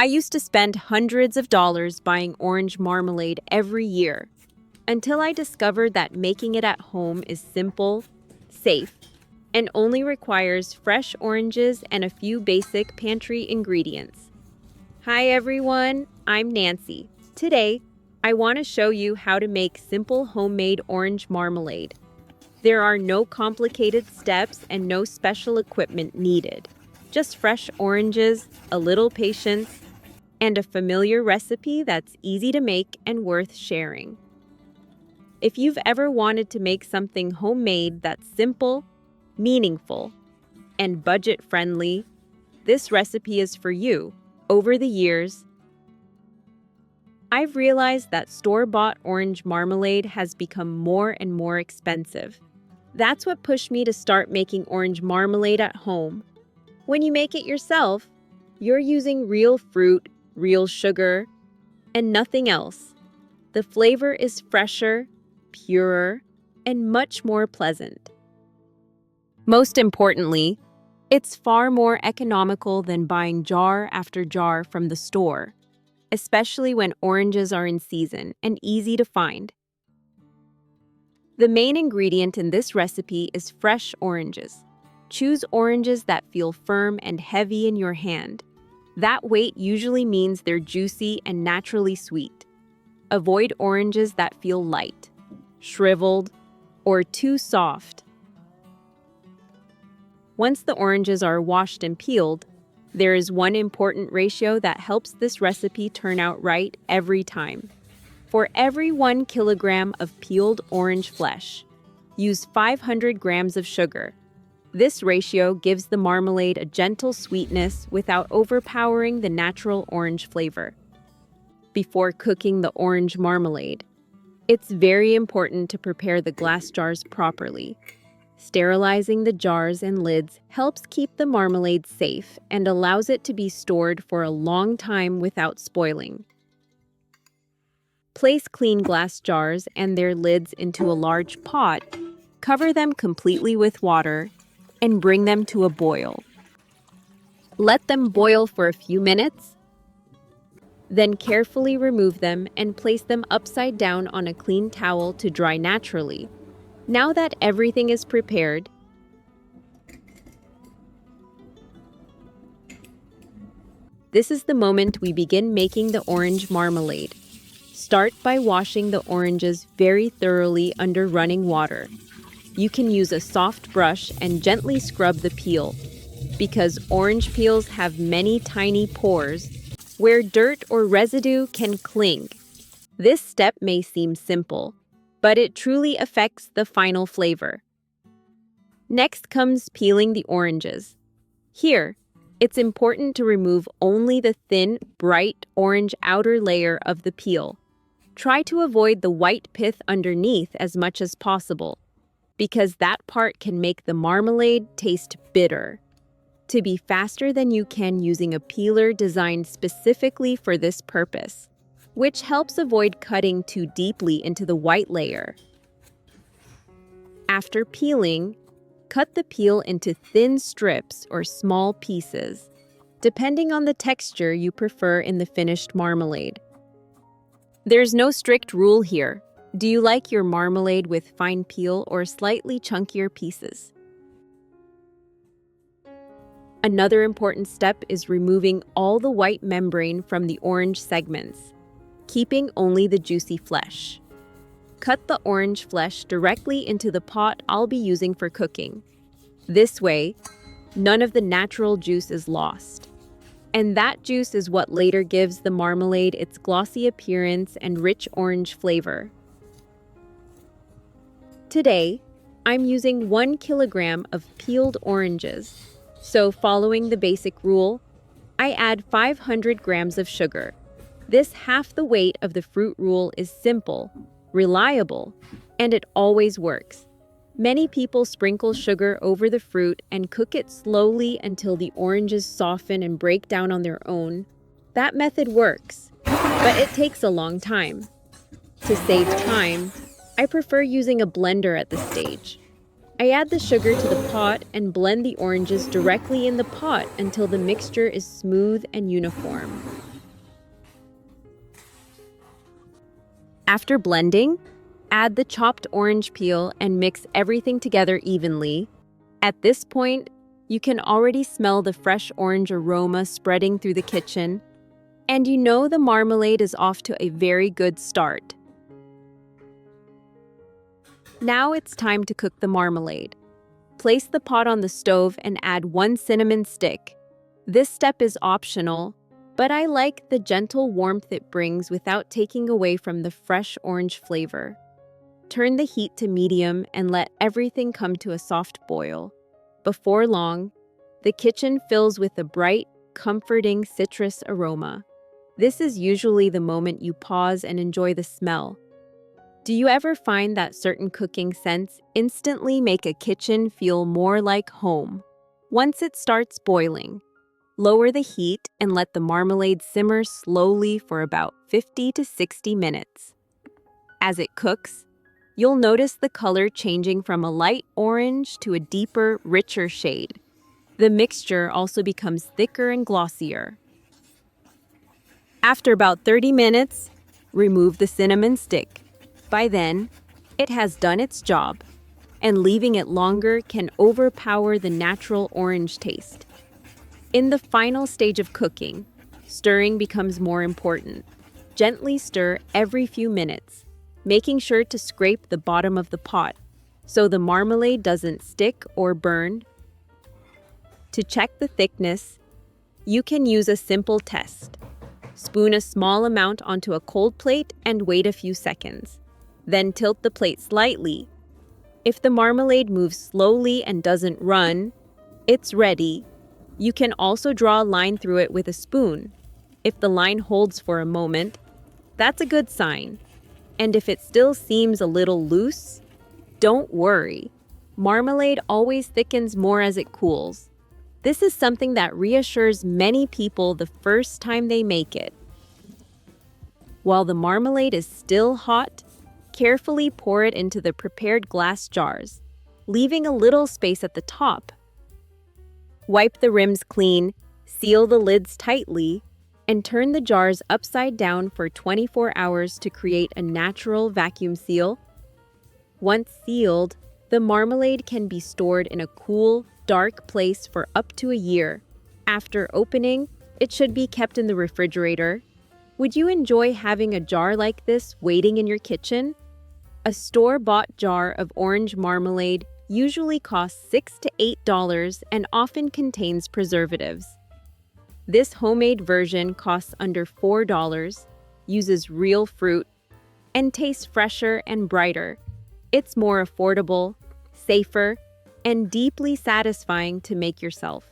I used to spend hundreds of dollars buying orange marmalade every year until I discovered that making it at home is simple, safe, and only requires fresh oranges and a few basic pantry ingredients. Hi everyone, I'm Nancy. Today, I want to show you how to make simple homemade orange marmalade. There are no complicated steps and no special equipment needed. Just fresh oranges, a little patience, and a familiar recipe that's easy to make and worth sharing. If you've ever wanted to make something homemade that's simple, meaningful, and budget-friendly, this recipe is for you. Over the years, I've realized that store-bought orange marmalade has become more and more expensive. That's what pushed me to start making orange marmalade at home. When you make it yourself, you're using real fruit, real sugar, and nothing else. The flavor is fresher, purer, and much more pleasant. Most importantly, it's far more economical than buying jar after jar from the store, especially when oranges are in season and easy to find. The main ingredient in this recipe is fresh oranges. Choose oranges that feel firm and heavy in your hand. That weight usually means they're juicy and naturally sweet. Avoid oranges that feel light, shriveled, or too soft. Once the oranges are washed and peeled, there is one important ratio that helps this recipe turn out right every time. For every 1 kilogram of peeled orange flesh, use 500 grams of sugar. This ratio gives the marmalade a gentle sweetness without overpowering the natural orange flavor. Before cooking the orange marmalade, it's very important to prepare the glass jars properly. Sterilizing the jars and lids helps keep the marmalade safe and allows it to be stored for a long time without spoiling. Place clean glass jars and their lids into a large pot, cover them completely with water, and bring them to a boil. Let them boil for a few minutes, then carefully remove them and place them upside down on a clean towel to dry naturally. Now that everything is prepared, this is the moment we begin making the orange marmalade. Start by washing the oranges very thoroughly under running water. You can use a soft brush and gently scrub the peel, because orange peels have many tiny pores where dirt or residue can cling. This step may seem simple, but it truly affects the final flavor. Next comes peeling the oranges. Here, it's important to remove only the thin, bright orange outer layer of the peel. Try to avoid the white pith underneath as much as possible, because that part can make the marmalade taste bitter. To be faster than you can using a peeler designed specifically for this purpose, which helps avoid cutting too deeply into the white layer. After peeling, cut the peel into thin strips or small pieces, depending on the texture you prefer in the finished marmalade. There's no strict rule here. Do you like your marmalade with fine peel or slightly chunkier pieces? Another important step is removing all the white membrane from the orange segments, keeping only the juicy flesh. Cut the orange flesh directly into the pot I'll be using for cooking. This way, none of the natural juice is lost. And that juice is what later gives the marmalade its glossy appearance and rich orange flavor. Today, I'm using 1 kilogram of peeled oranges. So following the basic rule, I add 500 grams of sugar. This half the weight of the fruit rule is simple, reliable, and it always works. Many people sprinkle sugar over the fruit and cook it slowly until the oranges soften and break down on their own. That method works, but it takes a long time. To save time, I prefer using a blender at this stage. I add the sugar to the pot and blend the oranges directly in the pot until the mixture is smooth and uniform. After blending, add the chopped orange peel and mix everything together evenly. At this point, you can already smell the fresh orange aroma spreading through the kitchen, and you know the marmalade is off to a very good start. Now it's time to cook the marmalade. Place the pot on the stove and add 1 cinnamon stick. This step is optional, but I like the gentle warmth it brings without taking away from the fresh orange flavor. Turn the heat to medium and let everything come to a soft boil. Before long, the kitchen fills with a bright, comforting citrus aroma. This is usually the moment you pause and enjoy the smell. Do you ever find that certain cooking scents instantly make a kitchen feel more like home? Once it starts boiling, lower the heat and let the marmalade simmer slowly for about 50 to 60 minutes. As it cooks, you'll notice the color changing from a light orange to a deeper, richer shade. The mixture also becomes thicker and glossier. After about 30 minutes, remove the cinnamon stick. By then, it has done its job, and leaving it longer can overpower the natural orange taste. In the final stage of cooking, stirring becomes more important. Gently stir every few minutes, making sure to scrape the bottom of the pot so the marmalade doesn't stick or burn. To check the thickness, you can use a simple test. Spoon a small amount onto a cold plate and wait a few seconds. Then tilt the plate slightly. If the marmalade moves slowly and doesn't run, it's ready. You can also draw a line through it with a spoon. If the line holds for a moment, that's a good sign. And if it still seems a little loose, don't worry. Marmalade always thickens more as it cools. This is something that reassures many people the first time they make it. While the marmalade is still hot, carefully pour it into the prepared glass jars, leaving a little space at the top. Wipe the rims clean, seal the lids tightly, and turn the jars upside down for 24 hours to create a natural vacuum seal. Once sealed, the marmalade can be stored in a cool, dark place for up to a year. After opening, it should be kept in the refrigerator. Would you enjoy having a jar like this waiting in your kitchen? A store-bought jar of orange marmalade usually costs $6 to $8 and often contains preservatives. This homemade version costs under $4, uses real fruit, and tastes fresher and brighter. It's more affordable, safer, and deeply satisfying to make yourself.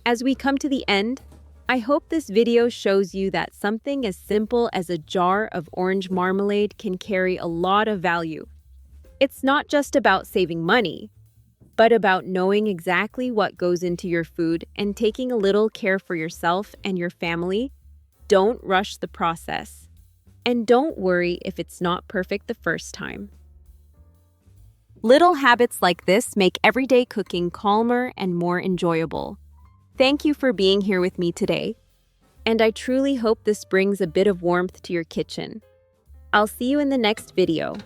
As we come to the end, I hope this video shows you that something as simple as a jar of orange marmalade can carry a lot of value. It's not just about saving money, but about knowing exactly what goes into your food and taking a little care for yourself and your family. Don't rush the process. And don't worry if it's not perfect the first time. Little habits like this make everyday cooking calmer and more enjoyable. Thank you for being here with me today, and I truly hope this brings a bit of warmth to your kitchen. I'll see you in the next video.